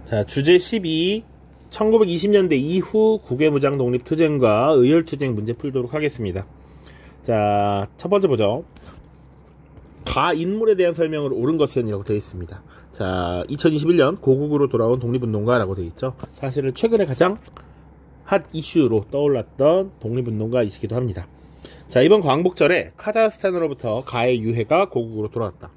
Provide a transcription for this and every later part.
자, 주제 12. 1920년대 이후 국외무장 독립투쟁과 의열투쟁 문제 풀도록 하겠습니다. 자, 첫 번째 보죠. 인물에 대한 설명을 옳은 것은 이라고 되어 있습니다. 자, 2021년 고국으로 돌아온 독립운동가라고 되어 있죠. 사실은 최근에 가장 핫 이슈로 떠올랐던 독립운동가이시기도 합니다. 자, 이번 광복절에 카자흐스탄으로부터 가의 유해가 고국으로 돌아왔다.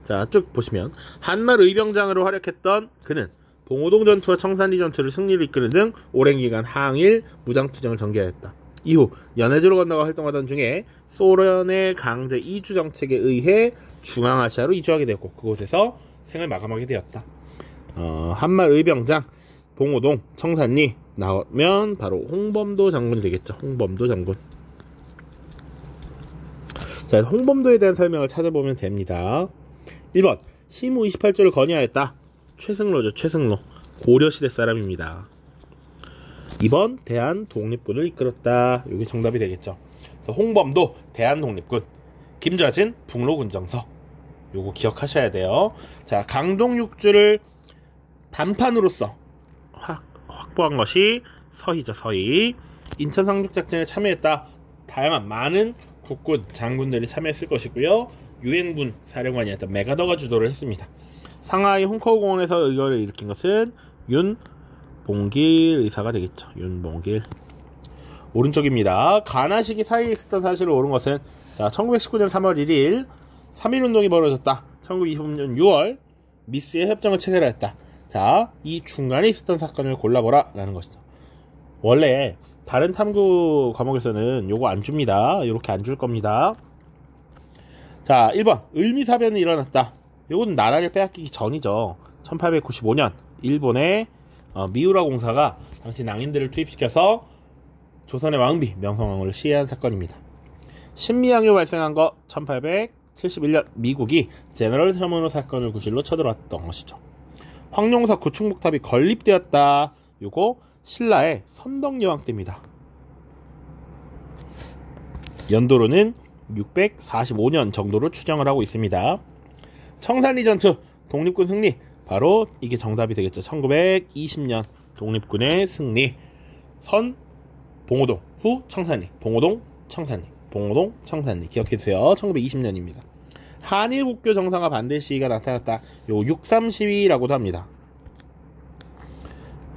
자, 쭉 보시면 한말 의병장으로 활약했던 그는 봉오동 전투와 청산리 전투를 승리로 이끄는 등 오랜 기간 항일 무장투쟁을 전개하였다. 이후 연해주로 건너가 활동하던 중에 소련의 강제 이주 정책에 의해 중앙아시아로 이주하게 되었고 그곳에서 생을 마감하게 되었다. 한말 의병장, 봉오동, 청산리 나오면 바로 홍범도 장군이 되겠죠. 홍범도 장군. 자, 홍범도에 대한 설명을 찾아보면 됩니다. 1번 시무 28조를 건의하였다. 최승로죠. 최승로. 고려시대 사람입니다. 2번 대한 독립군을 이끌었다. 이게 정답이 되겠죠. 그래서 홍범도 대한 독립군, 김좌진 북로군정서. 요거 기억하셔야 돼요. 자, 강동육주를 단판으로써 확보한 것이 서희죠. 서희. 인천 상륙작전에 참여했다. 다양한 많은 국군 장군들이 참여했을 것이고요. 유엔군 사령관이었던 메가더가 주도를 했습니다. 상하이 홍커우공원에서 의결을 일으킨 것은 윤봉길 의사가 되겠죠. 윤봉길. 오른쪽입니다. 가나 시기 사이에 있었던 사실을 옳은 것은, 자, 1919년 3월 1일 3.1운동이 벌어졌다. 1925년 6월 미스의 협정을 체결하였다. 자, 이 중간에 있었던 사건을 골라보라 라는 것이죠. 원래 다른 탐구 과목에서는 요거 안 줍니다. 이렇게 안 줄 겁니다. 자, 1번 을미사변이 일어났다. 요건 나라를 빼앗기기 전이죠. 1895년 일본의 미우라 공사가 당시 낭인들을 투입시켜서 조선의 왕비 명성황후를 시해한 사건입니다. 신미양요 발생한 거 1871년 미국이 제너럴 셔먼호 사건을 구실로 쳐들어왔던 것이죠. 황룡사 구충목탑이 건립되었다. 요거 신라의 선덕여왕 때입니다. 연도로는 645년 정도로 추정을 하고 있습니다. 청산리 전투 독립군 승리, 바로 이게 정답이 되겠죠. 1920년 독립군의 승리. 선 봉오동, 후 청산리, 봉오동 청산리, 봉오동 청산리 기억해주세요. 1920년입니다. 한일 국교 정상화 반대 시위가 나타났다. 요 6.3 시위라고도 합니다.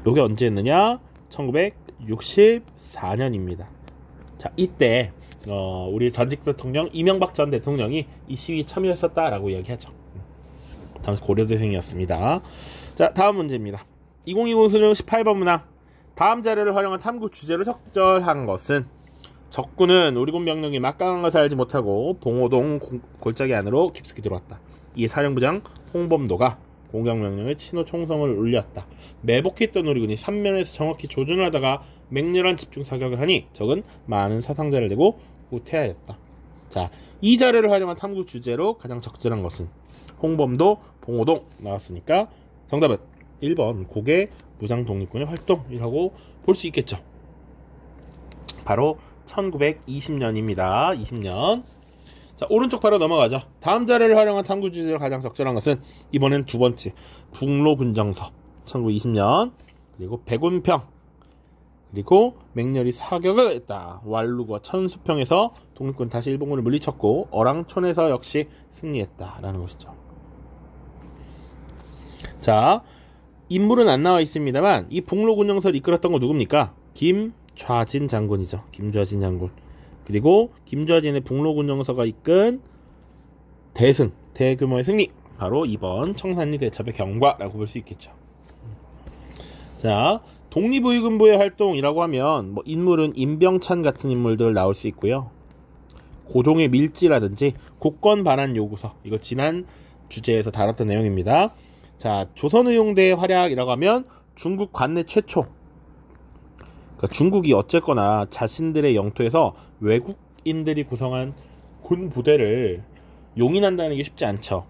요게 언제 했느냐? 1964년입니다. 자, 이때 우리 전직 대통령 이명박 전 대통령이 이 시위에 참여했었다라고 이야기하죠. 당시 고려대생이었습니다. 자, 다음 문제입니다. 2020 수능 18번 문항. 다음 자료를 활용한 탐구 주제로 적절한 것은, 적군은 우리 군 병력이 막강한 것을 알지 못하고 봉오동 골짜기 안으로 깊숙이 들어왔다. 이에 사령부장 홍범도가 공격명령에 친호 총성을 울렸다. 매복했던 우리군이 삼면에서 정확히 조준을 하다가 맹렬한 집중 사격을 하니 적은 많은 사상자를 내고 후퇴하였다. 자, 이 자료를 활용한 탐구 주제로 가장 적절한 것은, 홍범도, 봉오동 나왔으니까 정답은 1번 고개 무장 독립군의 활동이라고 볼 수 있겠죠. 바로 1920년입니다. 20년. 자, 오른쪽 바로 넘어가죠. 다음 자료를 활용한 탐구 주제로 가장 적절한 것은, 이번엔 두 번째 북로군정서 1920년, 그리고 백운평, 그리고 맹렬히 사격을 했다. 왈루과 천수평에서 독립군 다시 일본군을 물리쳤고 어랑촌에서 역시 승리했다라는 것이죠. 자, 인물은 안 나와 있습니다만 이 북로군정서를 이끌었던 거 누굽니까? 김좌진 장군이죠. 김좌진 장군. 그리고 김좌진의 북로군정서가 이끈 대승, 대규모의 승리, 바로 2번 청산리 대첩의 경과라고 볼 수 있겠죠. 자, 독립의군부의 활동이라고 하면 인물은 임병찬 같은 인물들 나올 수 있고요. 고종의 밀지라든지 국권 반환 요구서, 이거 지난 주제에서 다뤘던 내용입니다. 자, 조선의용대의 활약이라고 하면 중국 관내 최초, 그러니까 중국이 어쨌거나 자신들의 영토에서 외국인들이 구성한 군 부대를 용인한다는 게 쉽지 않죠.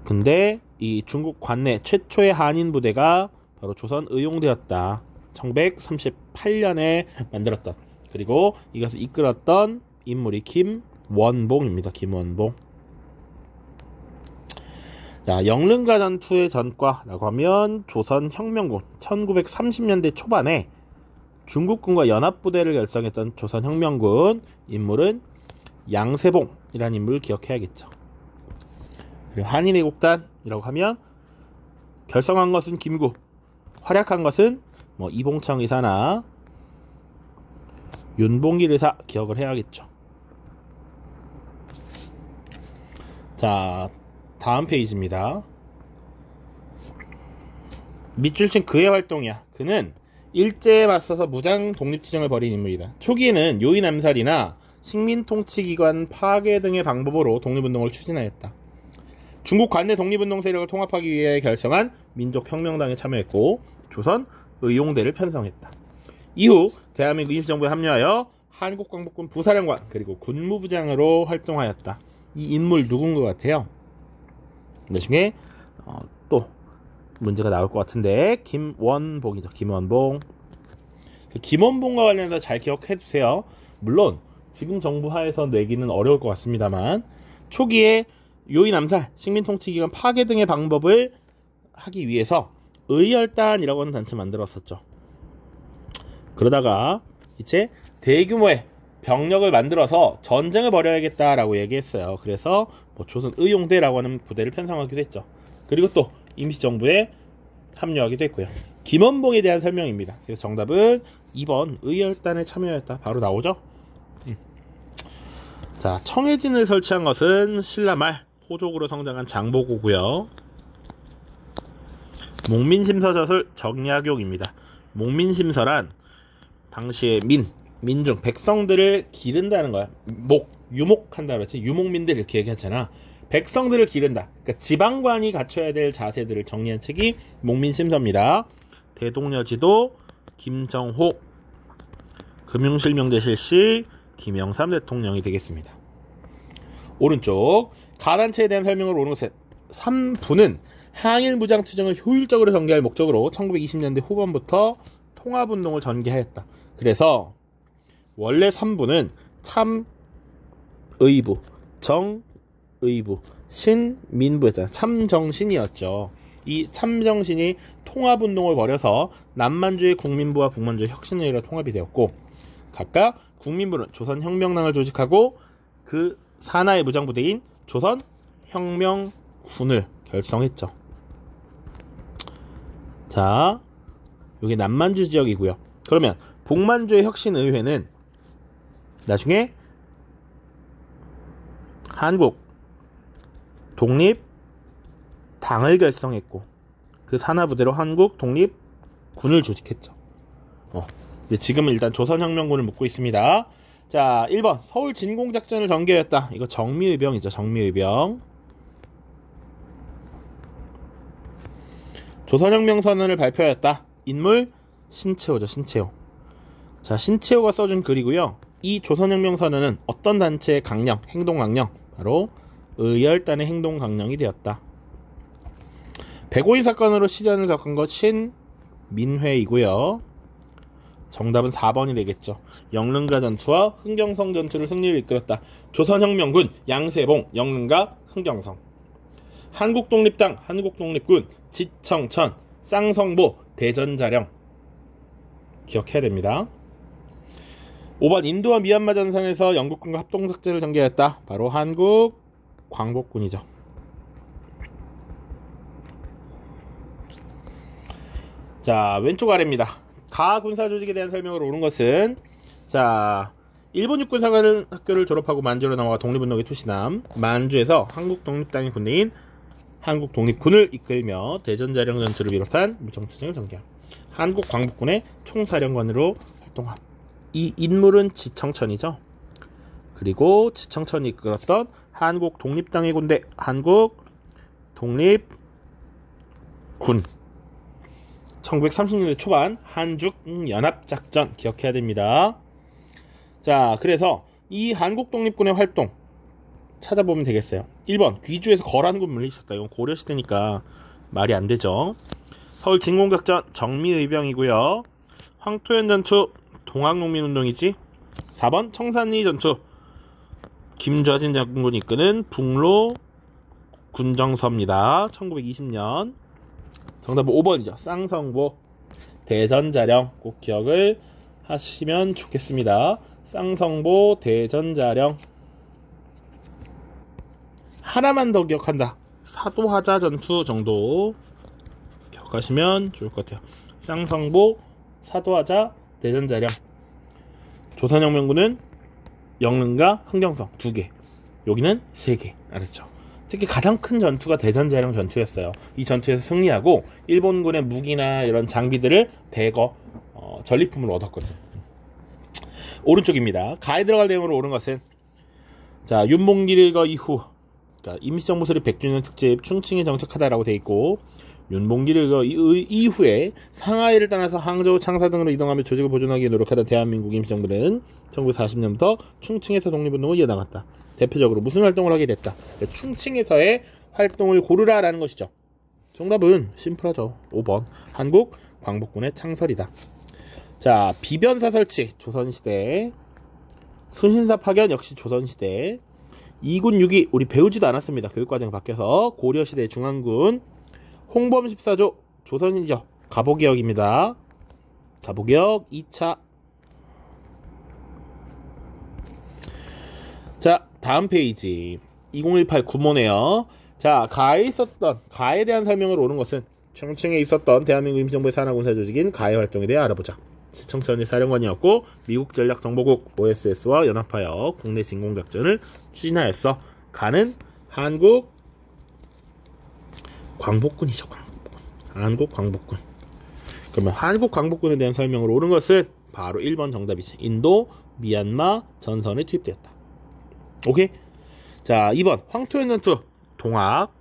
근데 이 중국 관내 최초의 한인 부대가 바로 조선의용대였다. 1938년에 만들었던, 그리고 이것을 이끌었던 인물이 김원봉입니다. 김원봉. 자, 영릉가 전투의 전과라고 하면 조선혁명군 1930년대 초반에 중국군과 연합부대를 결성했던 조선혁명군 인물은 양세봉이라는 인물을 기억해야겠죠. 그리고 한인애국단이라고 하면 결성한 것은 김구, 활약한 것은 뭐 이봉창 의사나 윤봉길 의사 기억을 해야겠죠. 자, 다음 페이지입니다. 밑줄친 그의 활동이야. 그는 일제에 맞서서 무장 독립투쟁을 벌인 인물이다. 초기에는 요인 암살이나 식민통치기관 파괴 등의 방법으로 독립운동을 추진하였다. 중국 관내 독립운동 세력을 통합하기 위해 결성한 민족혁명당에 참여했고 조선 의용대를 편성했다. 이후 대한민국 임시정부에 합류하여 한국광복군 부사령관 그리고 군무부장으로 활동하였다. 이 인물 누군 것 같아요? 나중에 또 문제가 나올 것 같은데 김원봉이죠. 김원봉. 김원봉과 관련해서 잘 기억해 두세요. 물론 지금 정부 하에서 내기는 어려울 것 같습니다만 초기에 요인 암살, 식민통치기관 파괴 등의 방법을 하기 위해서 의열단이라고 하는 단체 만들었었죠. 그러다가 이제 대규모의 병력을 만들어서 전쟁을 벌여야겠다라고 얘기했어요. 그래서 뭐 조선 의용대라고 하는 부대를 편성하기도 했죠. 그리고 또 임시정부에 합류하기도 했고요. 김원봉에 대한 설명입니다. 그래서 정답은 2번 의열단에 참여했다. 바로 나오죠. 자, 청해진을 설치한 것은 신라 말 호족으로 성장한 장보고고요. 목민심서젖을 정약용입니다. 목민심서란 당시에 민중, 백성들을 기른다는 거야. 유목한다 그렇지. 유목민들 이렇게 얘기하잖아. 백성들을 기른다. 그러니까 지방관이 갖춰야 될 자세들을 정리한 책이 목민심서입니다. 대동여지도 김정호, 금융실명제 실시 김영삼 대통령이 되겠습니다. 오른쪽 가단체에 대한 설명을 오는 것은 3부는 항일 무장투쟁을 효율적으로 전개할 목적으로 1920년대 후반부터 통합운동을 전개하였다. 그래서 원래 3부는 참의부, 정의부, 신민부였잖아요. 참정신이었죠. 이 참정신이 통합운동을 벌여서 남만주의 국민부와 북만주의 혁신을 이뤄 통합이 되었고 각각 국민부는 조선혁명당을 조직하고 그 산하의 무장부대인 조선혁명군을 결성했죠. 자, 여기 남만주 지역이고요. 그러면 북만주의 혁신의회는 나중에 한국 독립당을 결성했고 그 산하부대로 한국 독립군을 조직했죠. 지금은 일단 조선혁명군을 묻고 있습니다. 자, 1번 서울 진공작전을 전개했다. 이거 정미의병이죠. 정미의병. 조선혁명선언을 발표하였다. 인물 신채호죠. 신채호. 자, 신채호가 써준 글이고요. 이 조선혁명선언은 어떤 단체의 강령, 행동강령? 바로 의열단의 행동강령이 되었다. 백오인 사건으로 시련을 겪은 것 신민회이고요. 정답은 4번이 되겠죠. 영릉가 전투와 흥경성 전투를 승리를 이끌었다. 조선혁명군, 양세봉, 영릉가, 흥경성. 한국독립당, 한국독립군, 지청천, 쌍성보, 대전자령. 기억해야 됩니다. 5번 인도와 미얀마 전선에서 영국군과 합동작전을 전개했다. 바로 한국 광복군이죠. 자, 왼쪽 아래입니다. 가 군사조직에 대한 설명을 오는 것은 자, 일본 육군사관학교를 졸업하고 만주로 넘어가 독립운동에 투신함. 만주에서 한국독립당의 군대인 한국독립군을 이끌며 대전자령 전투를 비롯한 무장투쟁을 전개함. 한국광복군의 총사령관으로 활동함. 이 인물은 지청천이죠. 그리고 지청천이 이끌었던 한국독립당의 군대 한국독립군 1930년대 초반 한중연합작전 기억해야 됩니다. 자, 그래서 이 한국독립군의 활동 찾아보면 되겠어요. 1번 귀주에서 거란군 물리쳤다. 이건 고려시대니까 말이 안 되죠. 서울 진공작전 정미의병이고요. 황토현 전투 동학농민운동이지. 4번 청산리 전투 김좌진 장군이 이끄는 북로 군정서입니다. 1920년. 정답은 5번이죠. 쌍성보 대전자령 꼭 기억을 하시면 좋겠습니다. 쌍성보 대전자령. 하나만 더 기억한다. 사도하자 전투 정도 기억하시면 좋을 것 같아요. 쌍성보, 사도하자, 대전자령. 조선혁명군은 영릉과 흥경성 2개, 여기는 3개. 알았죠? 특히 가장 큰 전투가 대전자령 전투였어요. 이 전투에서 승리하고 일본군의 무기나 이런 장비들을 대거 전리품으로 얻었거든. 오른쪽입니다. 가에 들어갈 내용으로 옳은 것은, 자, 윤봉길거 이후, 자, 임시정부 수립 100주년 특집 충칭에 정착하다라고 돼 있고, 윤봉길거 이후에 상하이를 떠나서 항저우, 창사 등으로 이동하며 조직을 보존하기 위해 노력하던 대한민국 임시정부는 1940년부터 충칭에서 독립운동을 이어나갔다. 대표적으로 무슨 활동을 하게 됐다. 충칭에서의 활동을 고르라라는 것이죠. 정답은 심플하죠. 5번 한국 광복군의 창설이다. 자, 비변사 설치 조선시대, 순신사 파견 역시 조선시대, 2군 6위 우리 배우지도 않았습니다. 교육과정 바뀌어서 고려시대 중앙군, 홍범 14조 조선이죠. 갑오개혁입니다. 갑오개혁 2차. 자, 다음 페이지 2018 구모네요. 자, 가에 대한 설명을 옳은 것은, 충칭에 있었던 대한민국 임시정부의 산하군사 조직인 가해 활동에 대해 알아보자. 시청천리 사령관이었고 미국 전략정보국 OSS와 연합하여 국내 진공작전을 추진하였어. 가는 한국 광복군이죠. 한국 광복군. 그러면 한국 광복군에 대한 설명을 옳은 것은 바로 1번 정답이지. 인도, 미얀마 전선에 투입되었다. 오케이? 자, 2번 황토현 전투. 동학.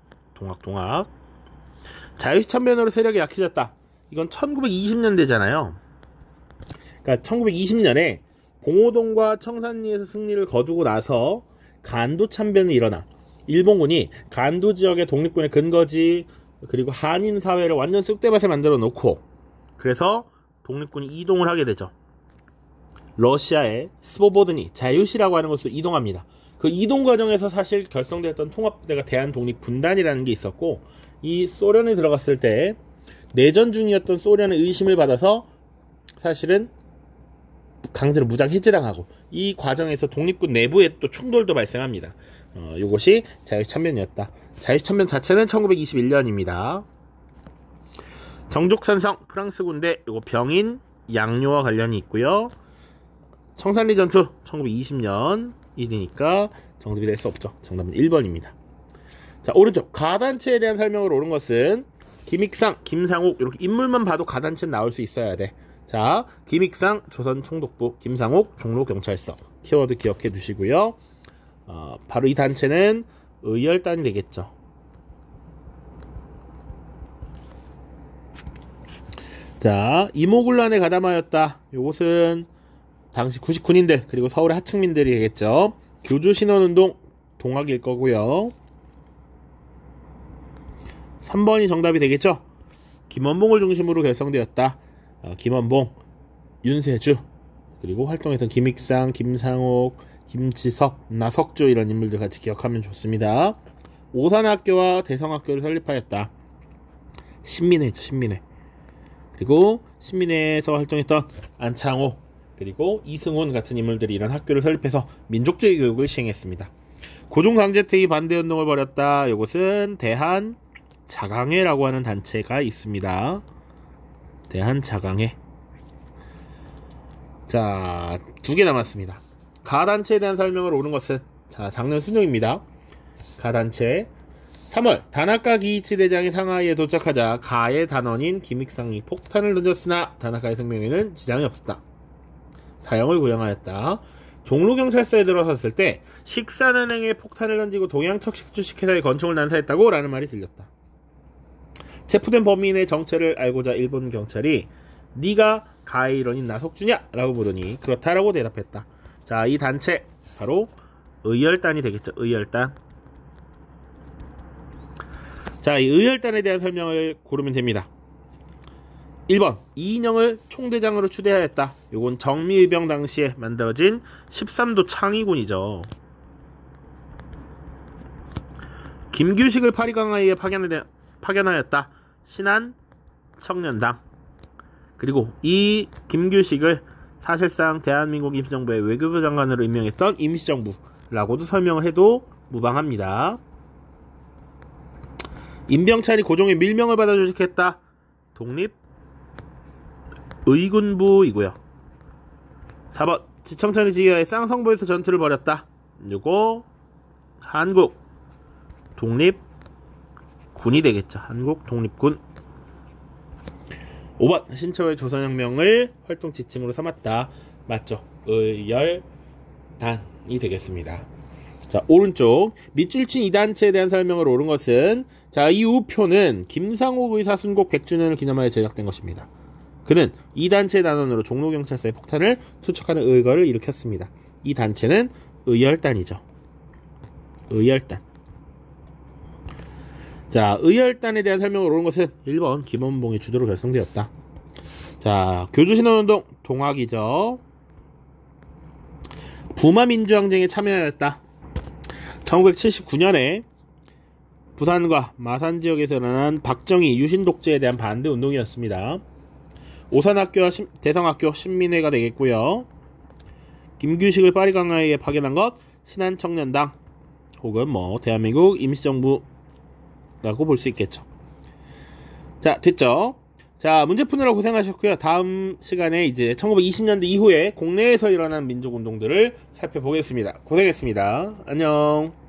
자유시참변으로 세력이 약해졌다. 이건 1920년대잖아요. 그러니까 1920년에 봉오동과 청산리에서 승리를 거두고 나서 간도 참변이 일어나. 일본군이 간도 지역의 독립군의 근거지, 그리고 한인 사회를 완전 쑥대밭에 만들어 놓고, 그래서 독립군이 이동을 하게 되죠. 러시아의 스보보드니 자유시라고 하는 곳으로 이동합니다. 그 이동 과정에서 사실 결성되었던 통합부대가 대한독립군단이라는 게 있었고, 이 소련에 들어갔을 때 내전 중이었던 소련의 의심을 받아서 사실은 강제로 무장 해제당하고, 이 과정에서 독립군 내부에 또 충돌도 발생합니다. 이것이 자유참변이었다. 자유참변 자체는 1921년입니다. 정족산성 프랑스 군대, 이거 병인 양료와 관련이 있고요. 청산리 전투 1920년 1이니까 정답이 될 수 없죠. 정답은 1번입니다. 자, 오른쪽 가단체에 대한 설명을 옳은 것은, 김익상, 김상옥, 이렇게 인물만 봐도 가단체는 나올 수 있어야 돼. 자, 김익상 조선총독부, 김상옥 종로경찰서, 키워드 기억해 두시고요. 바로 이 단체는 의열단이 되겠죠. 자, 이모군란에 가담하였다. 요것은 당시 99인들 그리고 서울의 하층민들이 되겠죠. 교주신원운동 동학일 거고요. 3번이 정답이 되겠죠. 김원봉을 중심으로 결성되었다. 김원봉, 윤세주, 그리고 활동했던 김익상, 김상옥, 김지섭, 나석조, 이런 인물들 같이 기억하면 좋습니다. 오산학교와 대성학교를 설립하였다. 신민회죠. 신민회. 그리고 신민회에서 활동했던 안창호, 그리고 이승훈 같은 인물들이 이런 학교를 설립해서 민족주의 교육을 시행했습니다. 고종강제퇴위 반대운동을 벌였다. 이것은 대한자강회라고 하는 단체가 있습니다. 대한자강회. 자, 2개 남았습니다. 가단체에 대한 설명을 옳은 것은, 자, 작년 수능입니다. 가단체 3월 다나카 기이치 대장이 상하이에 도착하자 가의 단원인 김익상이 폭탄을 던졌으나 다나카의 생명에는 지장이 없었다. 사형을 구형하였다. 종로경찰서에 들어섰을 때 식산은행에 폭탄을 던지고 동양척식주식회사에 건총을 난사했다고 라는 말이 들렸다. 체포된 범인의 정체를 알고자 일본 경찰이 네가 가의 일원인 나석주냐? 라고 물으니 그렇다라고 대답했다. 자, 이 단체 바로 의열단이 되겠죠. 의열단. 자, 이 의열단에 대한 설명을 고르면 됩니다. 1번 이인영을 총대장으로 추대하였다. 요건 정미의병 당시에 만들어진 13도 창의군이죠. 김규식을 파리강화에 파견하였다. 신한 청년당. 그리고 이 김규식을 사실상 대한민국 임시정부의 외교부 장관으로 임명했던 임시정부라고도 설명을 해도 무방합니다. 임병찬이 고종의 밀명을 받아 조직했다. 독립의군부이고요. 4번 지청천이 지휘하에 쌍성보에서 전투를 벌였다. 요거 한국 독립군이 되겠죠. 한국 독립군. 5번 신처의 조선혁명을 활동 지침으로 삼았다. 맞죠. 의열단이 되겠습니다. 자, 오른쪽 밑줄 친 이 단체에 대한 설명을 옳은 것은, 자, 이 우표는 김상옥 의사 순국 100주년을 기념하여 제작된 것입니다. 그는 이 단체의 단원으로 종로경찰서의 폭탄을 투척하는 의거를 일으켰습니다. 이 단체는 의열단이죠. 의열단. 자, 의열단에 대한 설명을 옳은 것은 1번 김원봉의 주도로 결성되었다. 자, 교주신원운동 동학이죠. 부마민주항쟁에 참여하였다. 1979년에 부산과 마산 지역에서 일어난 박정희 유신독재에 대한 반대 운동이었습니다. 오산학교와 대성학교 신민회가 되겠고요. 김규식을 파리강화에 파견한 것 신한청년당 혹은 뭐 대한민국 임시정부라고 볼 수 있겠죠. 자, 됐죠? 자, 문제 푸느라 고생하셨고요. 다음 시간에 이제 1920년대 이후에 국내에서 일어난 민족운동들을 살펴보겠습니다. 고생했습니다. 안녕.